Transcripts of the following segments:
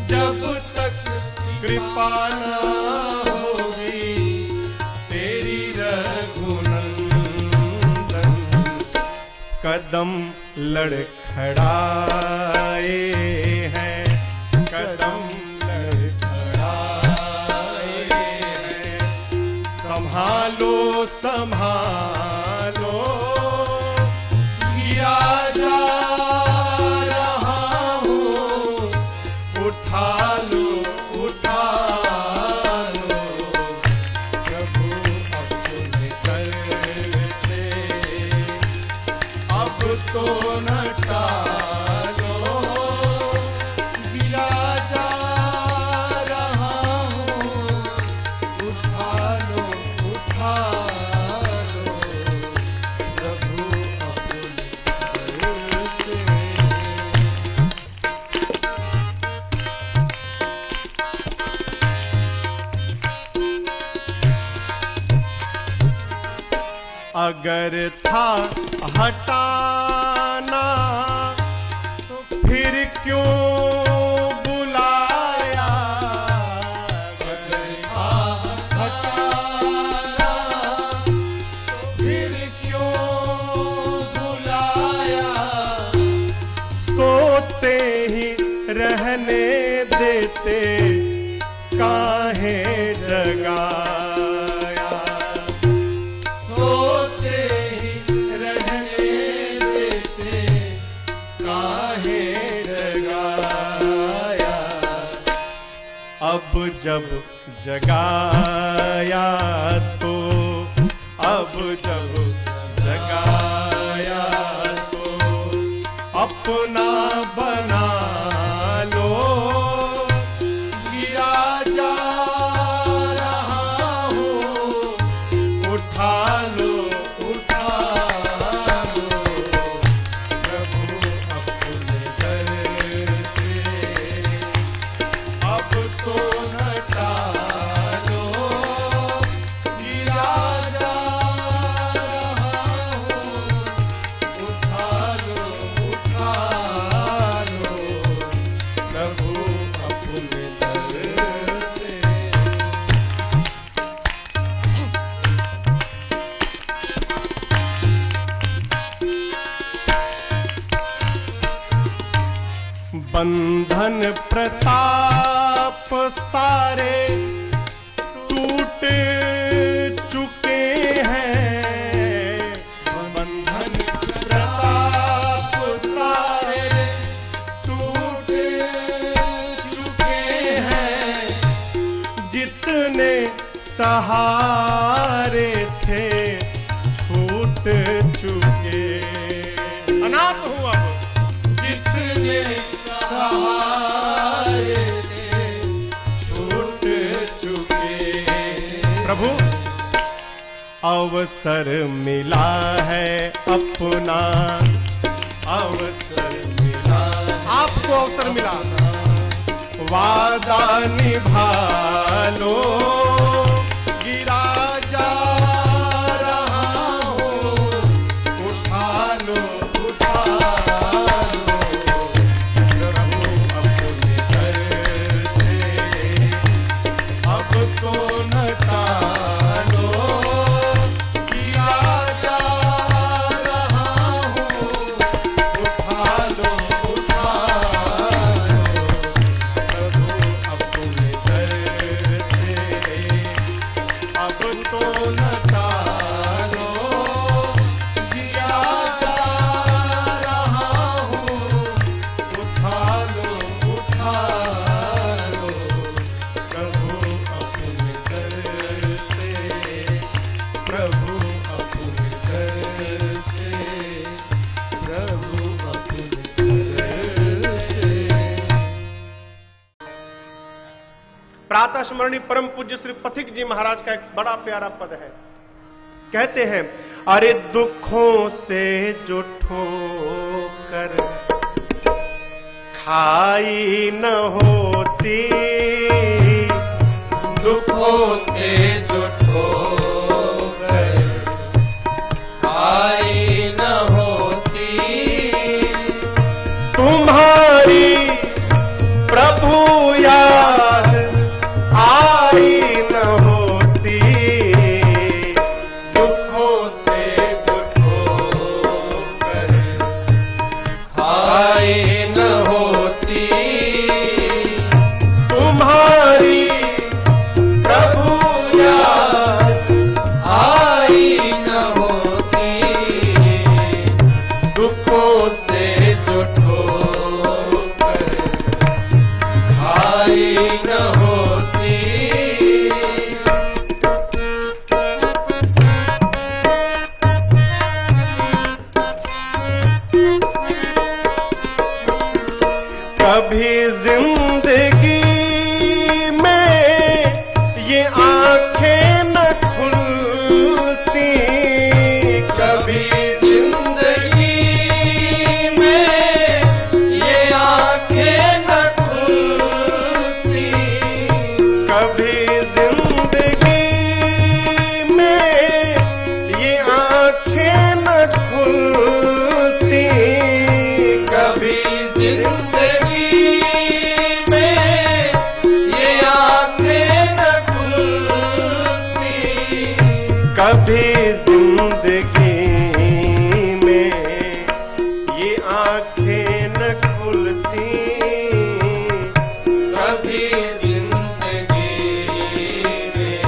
जब तक कृपा न होगी तेरी रघुनंदन। कदम लड़खड़ाए हैं, कदम लड़खड़ाए हैं, संभालो संभालो गिरा जा रहा हूँ, उठा लो उठा लो प्रभु अपने कर से, अब तो न टालो, गिरा जा रहा हूँ, उठा लो प्रभु अपने कर से। अगर था हटाना तो फिर क्यों बुलाया, अगर था हटाना तो फिर क्यों बुलाया, सोते ही रहने देते काहे जगाया, सोते ही रहने देते काहे जगाया। अब जब जगाया तो, अब जब जगाया तो अपना बना लो, गिरा जा रहा हूँ, उठा लो प्रभु अपने दर से, अब तो न टालो, गिरा जा रहा हूँ, उठा लो प्रभु अपने दर से। बंधन प्रताप सारे टूट चुके हैं, बंधन प्रताप सारे टूट चुके हैं, जितने सहारे थे छूट चुके, अनाथ हुआ जितने सहारे थे छूट चुके। प्रभु अवसर मिला है अपना, अवसर मिला, आपको अवसर मिला, वादा निभा लो, गिरा जा रहा हूँ, उठा लो प्रभु अपने दर से, अब तो न टालो, गिरा जा रहा हूँ, उठा लो प्रभु अपने दर से, अब तो न टालो, गिरा जा रहा हूँ, उठा लो प्रभु अपने दर से, प्रभु अपने दर से, प्रभु अपने दर से। प्रातः स्मरणीय परम पूज्य श्री पथिक जी महाराज का एक बड़ा प्यारा पद है। कहते हैं, अरे दुखों से जो ठोकर खाई न होती, दुखों से जो ठोकर खाई न होती, तुम्हारी प्रभु कभी जिंदगी में ये आंखें न खुलती, कभी जिंदगी में ये आंखें न खुलती, कभी जिंदगी में ये आंखें न खुलती, कभी जिंदगी में ये आंखें न खुलती, कभी जिंदगी में ये आंखें न खुलती, कभी जिंदगी में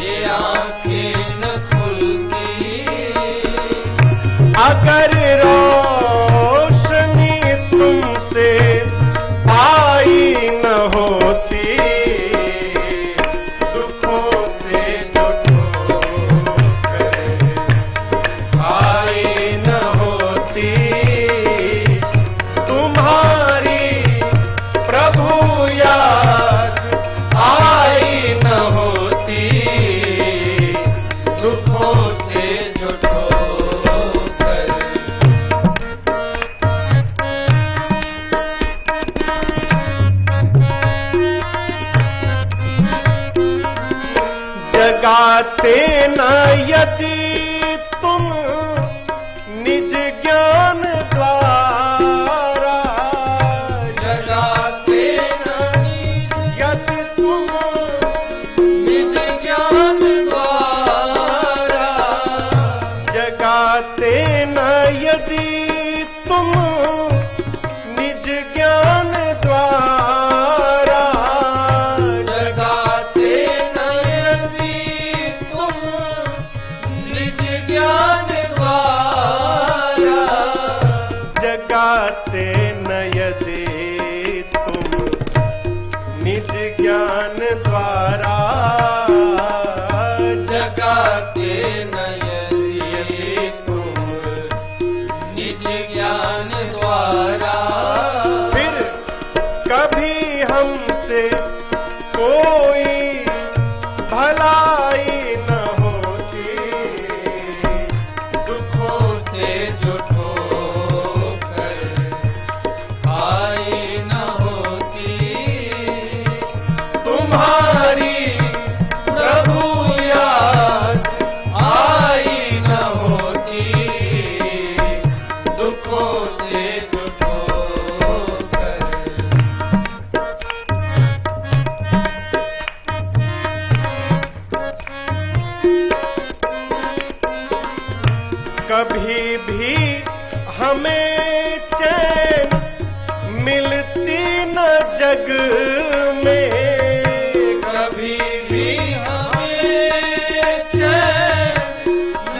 ये आंखें न खुलती। अगर रोशनी तुमसे आई न होती, दुखों से जो ठोकर आई न होती, तुम्हारी प्रभु याद आई न होती, दुखों से जो ठोकर जगाते न यदि तुम निज ज्ञान द्वारा, जगाते न यदि तुम निज ज्ञान द्वारा, जगाते न यदि तुम निज ज्ञान द्वारा, जगाते न यदि तुम निज ज्ञान द्वारा, जगाते न यदि तुम निज ज्ञान द्वारा, जगाते न यदि तुम निज ज्ञान द्वारा, फिर कभी हमसे कोई भलाई न होती, दुखों से जो ठोकर आई न होती, तुम्हारी प्रभु याद आई न होती, दुखों से जो ठोकर कभी भी हमें चैन मिलती न जग में, कभी भी हमें चैन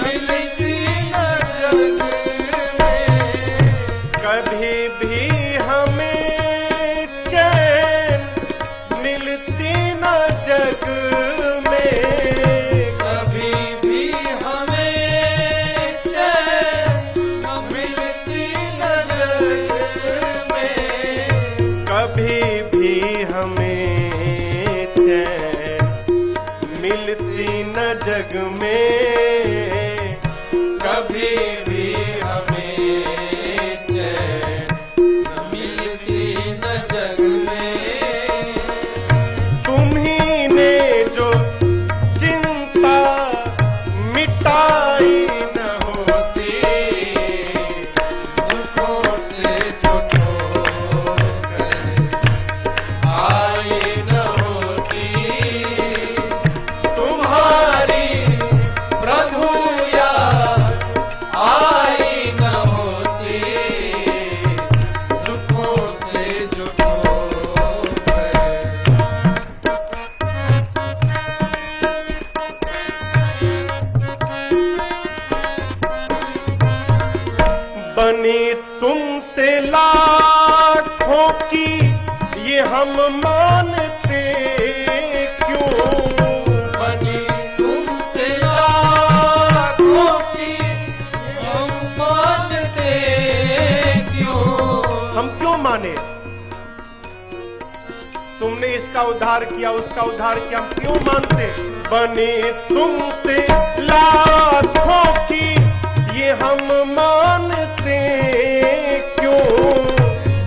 मिलती न जग में, कभी भी हमें चैन मिलती न जग में, कभी भी हमें चैन मिलती न जग में, कभी भी हमें चैन मिलती न जग में, कभी भी हमें चैन मिलती न जग में, तुम्ही ने जो चिंता मिटाई न होती, दुखों से जो ठोकर आई न होती, तुम्हारी प्रभु याद आई न होती, दुखों से जो ठोकर बनी तुमसे लाखों की ये हम मानते क्यों, बनी तुमसे लाखों की हम मानते क्यों, हम क्यों माने? तुमने इसका उद्धार किया, उसका उद्धार किया, हम क्यों मानते? बने तुमसे लाखों की ये हम मानते क्यों?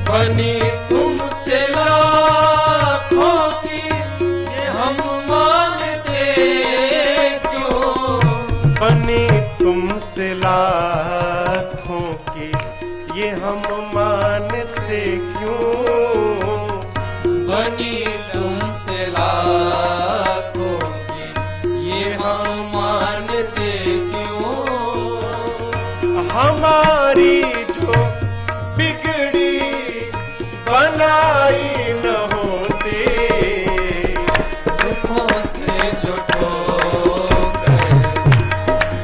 बनी तुमसे लाखों की ये हम मानते क्यों? बने तुमसे लाखों की ये हम मानते क्यों? बनी तुमसे लाखों की ये हम मानते क्यों? हमारी जो बिगड़ी बनाई न होती, दुखों से जो ठोकर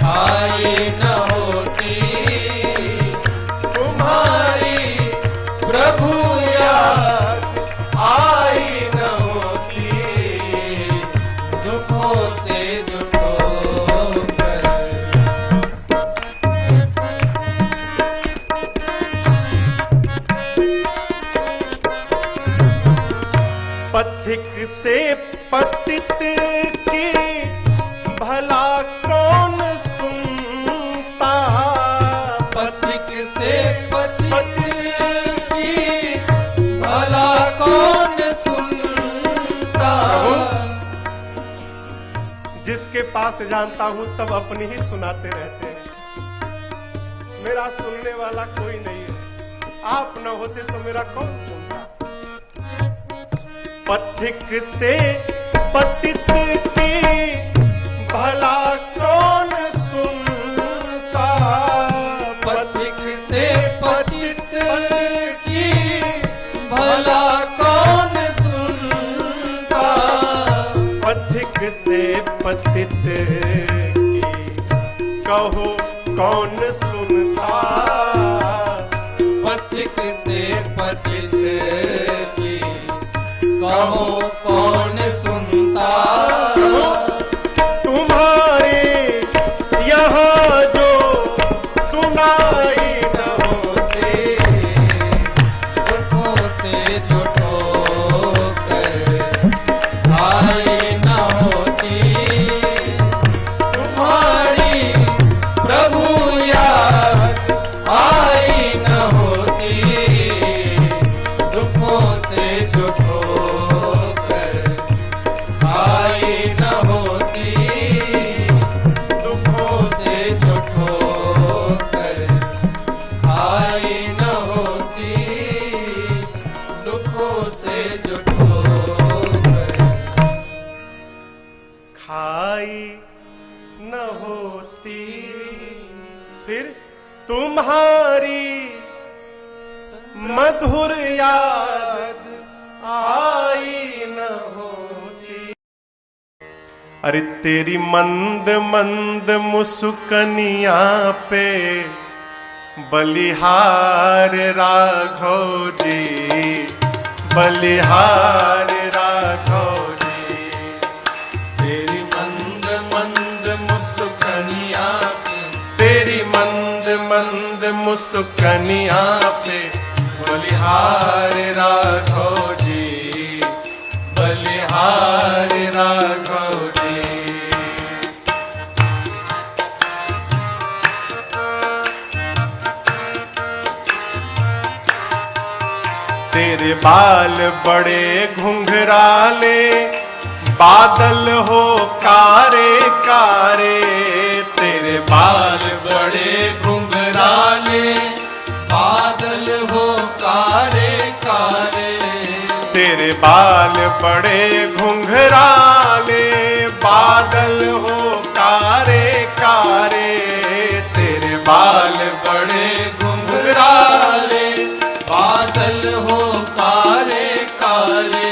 आई न होती, तुम्हारी प्रभु याद आई न होती। दुखों से जो ठोकर पथिक से पतित की भला कौन सुनता? पथिक से पतित की भला कौन सुनता? जिसके पास जानता हूं सब अपनी ही सुनाते रहते हैं। मेरा सुनने वाला कोई नहीं है, आप न होते तो मेरा कौन सुनता? पथिक से पतित की भला कौन सुनता? पथिक से पतित की भला कौन सुनता? पथिक से पतित की कहो कौन सुनता? पथिक से पतित की कहो कौन सुनता? तुम्हारे यहाँ जो सुनाई न होती, दुखों से जो ठोकर आई न होती, तुम्हारी प्रभु याद आई न होती, दुखों से जो ठोकर आई न होती, दुखों से जो ठोकर आई न होती, दुखों से जो ठोकर खाई न होती, फिर तुम्हारी मधुर याद आई न होती। अरे तेरी मंद मंद मुस्कनिया पे बलिहार राघव जी, बलिहार राघव जी। तेरी मंद मंद मुस्कनिया पे, तेरी मंद मंद मुस्कनिया पे बलिहार राघव जी, बलिहार राघव जी। तेरे बाल बड़े घुंघराले, बादल हो कारे कारे। तेरे बाल बड़े घुंघराले, बादल हो कारे कारे। तेरे बाल बड़े घुंघराले, बादल हो कारे कारे। तेरे बाल बड़े घुंघराले, बादल हो कारे कारे।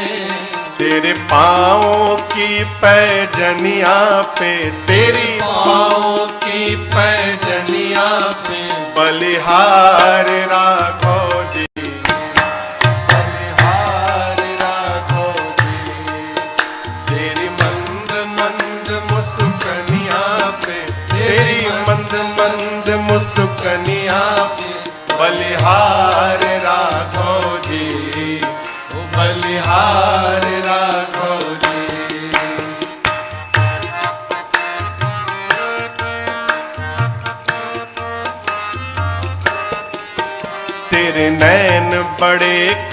तेरे पाँवों की पैजनिया पे, तेरी पाँवों की पैजनिया पे बलिहार राघव जी, बलिहार राघव जी। तेरी मंद मंद मुस्कनिया पे, तेरी मंद मंद मुस्कनिया पे बलिहार राघव जी, बलिहार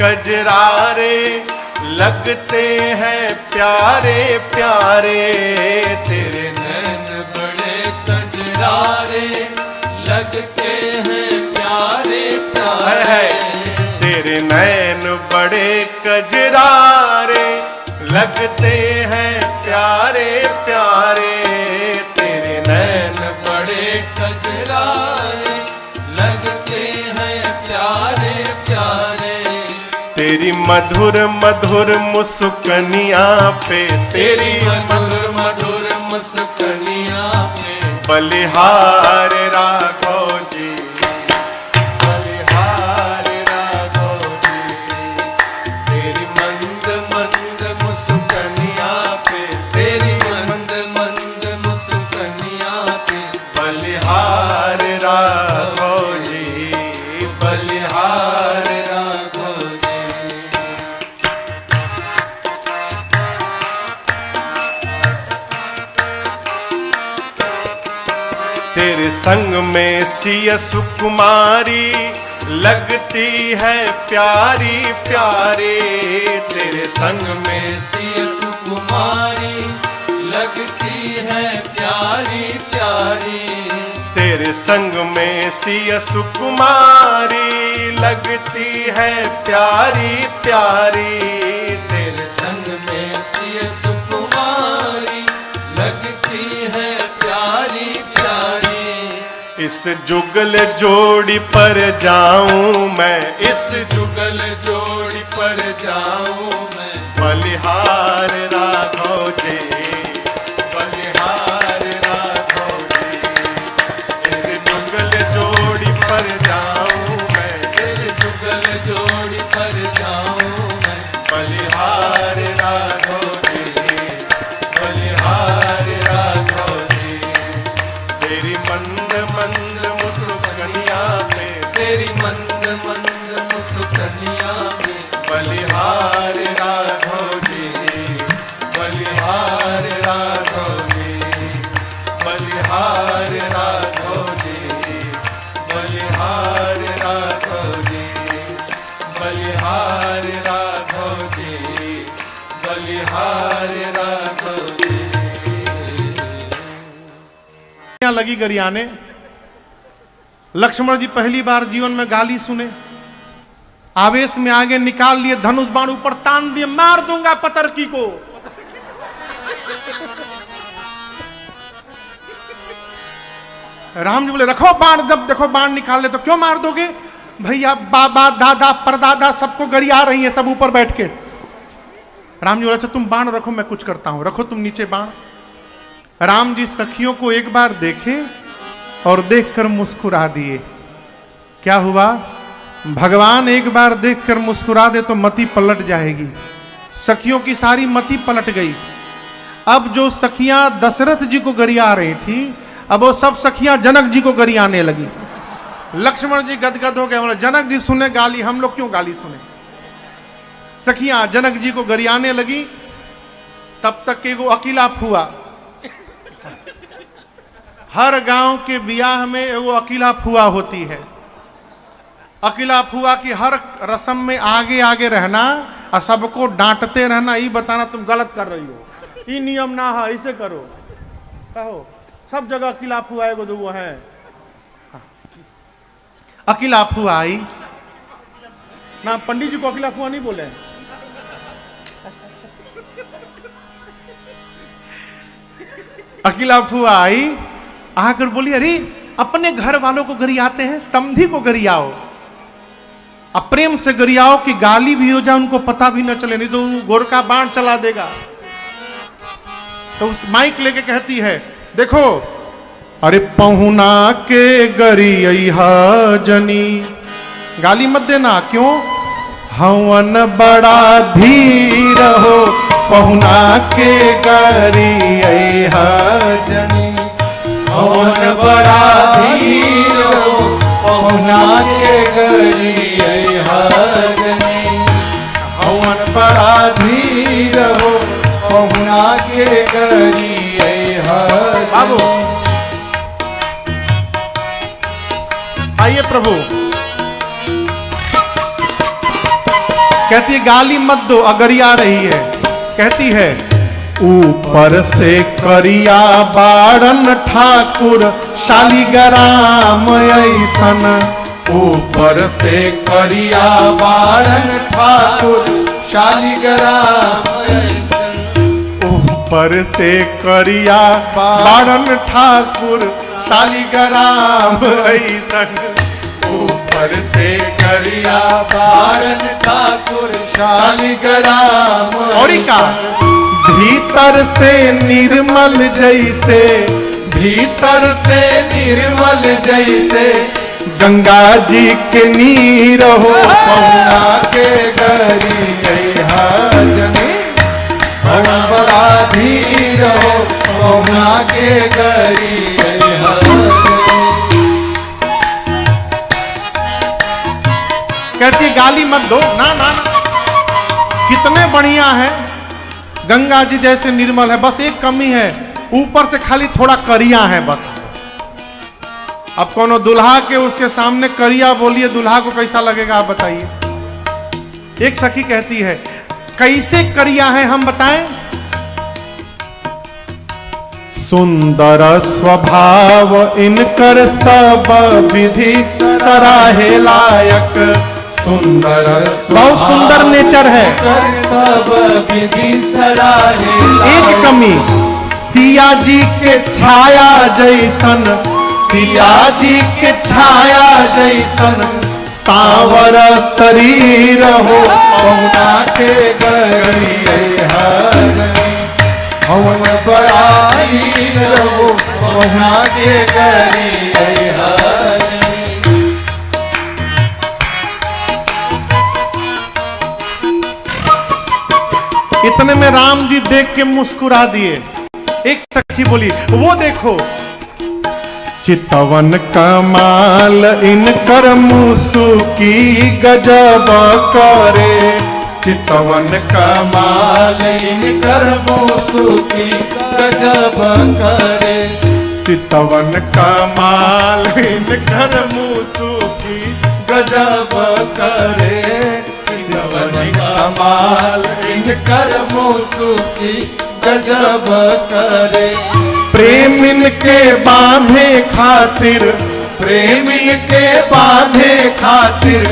कजरारे लगते हैं प्यारे प्यारे, तेरे नैन बड़े कजरारे लगते हैं प्यारे प्यारे, तेरे नैन बड़े कजरारे लगते हैं प्यारे प्यारे, तेरे नैन बड़े कजरारे लगते हैं प्यारे प्यारे, तेरी मधुर मधुर मुस्कनिया पे, तेरी मधुर मधुर मुस्कनिया पे बलिहार राघव जी, बलिहार राघव जी, तेरी मंद मंद मुस्कनिया पे, तेरी मंद मंद मुस्कनिया पे बलिहार राघव जी, बलिहार राघव जी। तेरे संग में सिया सुकुमारी लगती है प्यारी प्यारी, तेरे संग में सिया सुकुमारी लगती है प्यारी प्यारी, तेरे संग में सिया सुकुमारी लगती है प्यारी प्यारी, तेरे संग में सिया सुकुमारी लगती है प्यारी प्यारी, इस जुगल जोड़ी पर जाऊं मैं, इस जुगल जोड़ी पर जाऊं मैं, बलिहार राघव जी, बलिहार राघव जी, इस जुगल जोड़ी पर जाऊं मैं, इस जुगल जोड़ी पर जाऊं मैं, बलिहार राघव जी, बलिहार राघव जी, तेरी मंद मंद मुस्कनिया पे, तेरी मंद मंद मुस्कनिया में बलिहार राघव जी, बलिहार राघव जी, बलिहार राघव जी, बलिहार राघव जी, बलिहार राघव जी, बलिहार राघव जी। लगी गरियाने, लक्ष्मण जी पहली बार जीवन में गाली सुने, आवेश में आगे निकाल लिए धनुष बाण, ऊपर तान दिए, मार दूंगा पतरकी को। राम जी बोले रखो बाण, जब देखो बाण निकाल ले तो क्यों मार दोगे भैया, बाबा दादा परदादा सबको गरिया रही है सब ऊपर बैठ के। राम जी बोले अच्छा तुम बाण रखो मैं कुछ करता हूं, रखो तुम नीचे बाण। राम जी सखियों को एक बार देखे और देखकर मुस्कुरा दिए। क्या हुआ, भगवान एक बार देखकर मुस्कुरा दे तो मति पलट जाएगी। सखियों की सारी मति पलट गई। अब जो सखियां दशरथ जी को गरिया रही थी, अब वो सब सखियां जनक जी को गरियाने लगी। लक्ष्मण जी गदगद हो गए, बोले जनक जी सुने गाली, हम लोग क्यों गाली सुने। सखियां जनक जी को गरियाने लगी। तब तक के वो अकेला फुआ, हर गांव के बियाह में वो अकेला फुआ होती है। अकेला फुआ की हर रस्म में आगे आगे रहना और सबको डांटते रहना, ये बताना तुम गलत कर रही हो, ये नियम ना है, इसे करो। कहो सब जगह अकेला फुआ एगो दूगो है। अकेला फुआ आई ना, पंडित जी को अकेला फुआ नहीं बोले। अकेला फुआ आई, आकर बोली अरे अपने घर वालों को गरियाते हैं, समधी को गरियाओ, अब प्रेम से गरियाओ कि गाली भी हो जाए उनको पता भी न चले, नहीं तो गोरका बाण चला देगा। तो उस माइक लेके कहती है देखो, अरे पहुना के गरिया जनी, गाली मत देना, क्यों, हवन बड़ा धीर हो, पहुना के गरिया जनी, हवन बड़ा धीर हो, पहुना के गरिया जनी, हवन बड़ा धीर हो, पहुना के गरिया बाबू आइए प्रभु। कहती है गाली मत दो, अगरिया रही है। कहती है ऊपर से करिया बाड़न ठाकुर शालिग्राम ऐसन, ऊपर से करिया बाड़न ठाकुर शालिग्राम ऐसन, ऊपर से करिया बाड़न ठाकुर शालिग्राम ऐसन, ऊपर से करिया बाड़न ठाकुर शालिग्राम और का भीतर से निर्मल जैसे, भीतर से निर्मल जैसे गंगा जी के नीर हो पहुना के गरी जनी, पवन बड़ा धीर हो पहुना के गरी कहती गाली मत दो, ना ना ना, कितने बढ़िया है, गंगा जी जैसे निर्मल है, बस एक कमी है, ऊपर से खाली थोड़ा करिया है बस। अब कोनो दुल्हा के उसके सामने करिया बोलिए, दुल्हा को कैसा लगेगा आप बताइए। एक सखी कहती है कैसे करिया है हम बताएं। सुंदर स्वभाव इनकर सब विधि सराहे लायक, सुंदर बहुत सुंदर नेचर है। सब विधि सराहे एक कमी सिया जी के छाया जैसन, सिया जी के छाया जैसन सांवर शरीर हो पहुना के गरी हवन बड़ा हीर हो पहुना के गरी इतने में राम जी देख के मुस्कुरा दिए। एक सखी बोली वो देखो चितवन कमाल इनकर मुसुकी गजब करे, चितवन कमाल इनकर मुसुकी गजब करे, चितवन कमाल इनकर मुसुकी गजब करे, चितवन कमाल इनकर मुसुकी गजब करे, प्रेमिन के बांधे खातिर, प्रेमिन के बांधे खातिर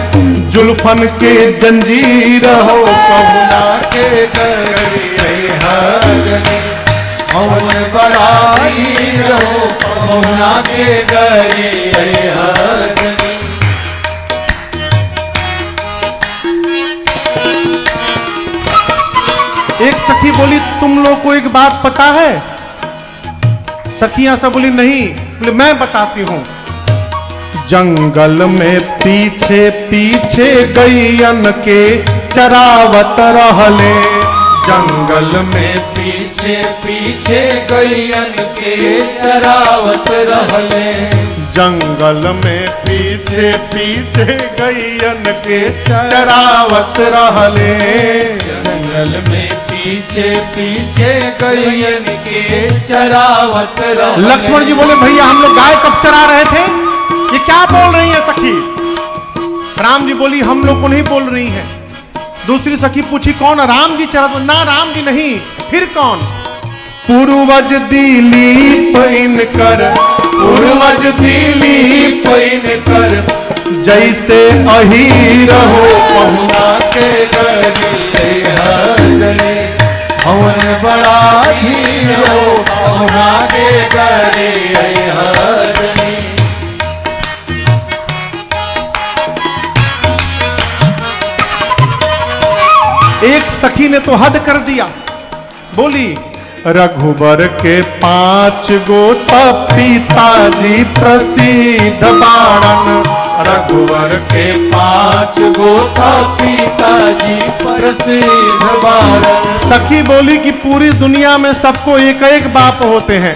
जुल्फन के जंजीर हो पहुना के गरी हवन बड़ा हीर हो पहुना के गरी एक सखी बोली तुम लोग को एक बात पता है। सखियां सब बोली नहीं। बोले मैं बताती हूं। जंगल में पीछे पीछे गैयन के चरावत रहले, जंगल में पीछे पीछे गैयन के चरावत रहले, जंगल में पीछे पीछे गैयन के चरावत रहले, जंगल में पीछे पीछे गैयन के चरावत रहले। लक्ष्मण जी बोले भैया हम लोग गाय कब चरा रहे थे, ये क्या बोल रही है सखी। राम जी बोली हम लोग को नहीं बोल रही है। दूसरी सखी पूछी कौन, राम जी चरा, ना राम जी नहीं, फिर कौन। पूर्वज दिलीप इनकर, पूर्वज दिलीप इनकर जैसे अहीर हो पहुना के गरी हजने, हवन बड़ा हीर हो पहुना के गरी हजने। एक सखी ने तो हद कर दिया, बोली रघुबर के 5 गोता पिताजी प्रसिद्ध बाणन, रघुवर के 5 गोता पिताजी प्रसिद्ध बाणन। सखी बोली कि पूरी दुनिया में सबको एक एक बाप होते हैं,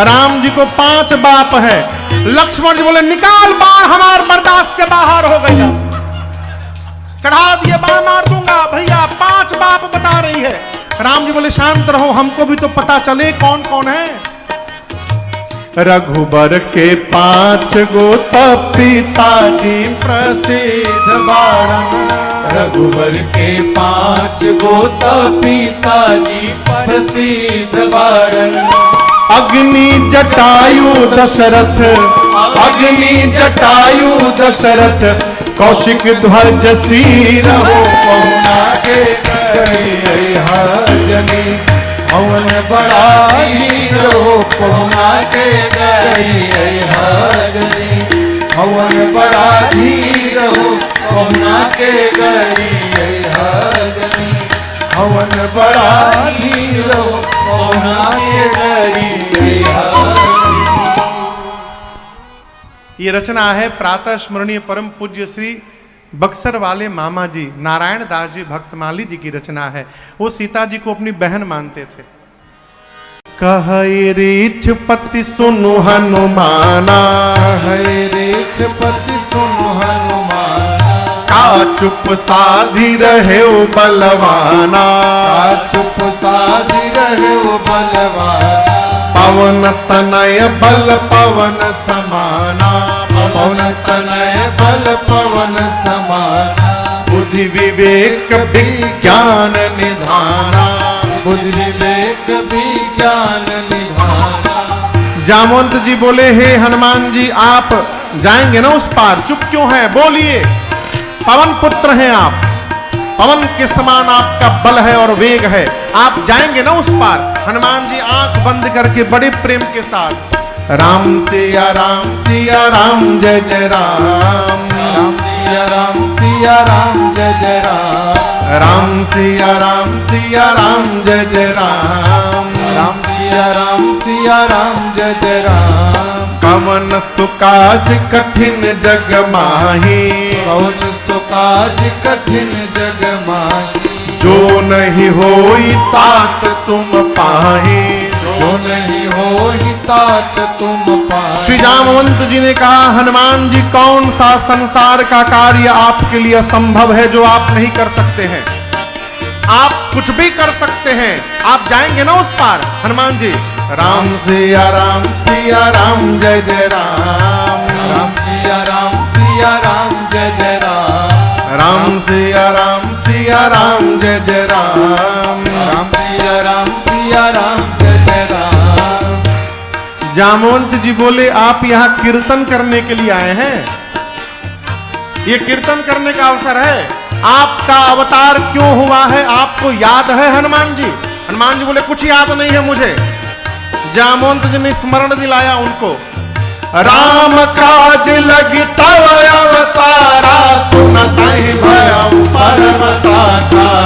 राम जी को 5 बाप है। लक्ष्मण जी बोले निकाल बाण, हमार बर्दाश्त के बाहर हो गई, चढ़ा दिए बाण, मार दूंगा भैया, 5 बाप बता रही है। राम जी बोले शांत रहो, हमको भी तो पता चले कौन कौन है। रघुबर के 5 गोता पिताजी प्रसिद्ध बाणन। रघुबर के 5 गोता पिताजी प्रसिद्ध बाणन। अग्नि जटायु दशरथ, अग्नि जटायु दशरथ, कौशिक ध्वज सिर हो पहुना के गई हजनी। हवन बढ़ाई रहो पहुना के गई हजनी। हवन बढ़ाई रहो पहुना के गई हजनी। हवन बढ़ाई रहो पहुना के गई हजनी। ये रचना है प्रातः स्मरणीय परम पूज्य श्री बक्सर वाले मामा जी नारायण दास जी भक्तमाली जी की रचना है। वो सीता जी को अपनी बहन मानते थे। कहे रीछ पति सुनु हनुमाना, कहे रीछ पति सुनु हनुमाना। का चुप साधी रहे ओ बलवाना, का चुप साधी रहे ओ बलवाना। पवन तनय बल पवन समाना, पवन तनय बल पवन समाना। बुद्धि विवेक विज्ञान निधाना, बुद्धि विवेक विज्ञान निधाना। जामवंत जी बोले, हे हनुमान जी आप जाएंगे ना उस पार, चुप क्यों हैं, बोलिए। पवन पुत्र हैं आप, पवन के समान आपका बल है और वेग है, आप जाएंगे ना उस पार। हनुमान जी आंख बंद करके बड़े प्रेम के साथ राम सिया राम सिया राम जय जय राम, राम सिया राम सिया राम जय जय राम। राम सिया राम सिया राम जय जय राम, राम सिया राम सिया राम जय जय राम। कवन सुकाज कठिन जग माही, कवन सुकाज कठिन जग माही। जो नहीं होई तात तुम पाही, जो नहीं होई तात तुम पाही। श्री जामवंत जी ने कहा, हनुमान जी कौन सा संसार का कार्य आपके लिए असंभव है जो आप नहीं कर सकते हैं। आप कुछ भी कर सकते हैं, आप जाएंगे ना उस पार। हनुमान जी राम सिया राम जय जय राम, राम सिया राम जय जय राम। राम सिया राम जय जय राम, राम सिया राम जय जय राम। जामवंत जी बोले, आप यहाँ कीर्तन करने के लिए आए हैं, ये कीर्तन करने का अवसर है। आपका अवतार क्यों हुआ है आपको याद है हनुमान जी? हनुमान जी बोले, कुछ याद नहीं है मुझे। जामवंत जी ने स्मरण दिलाया उनको। राम काज लगी तव अवतारा, सुनत ही भयउ पर्वताकारा।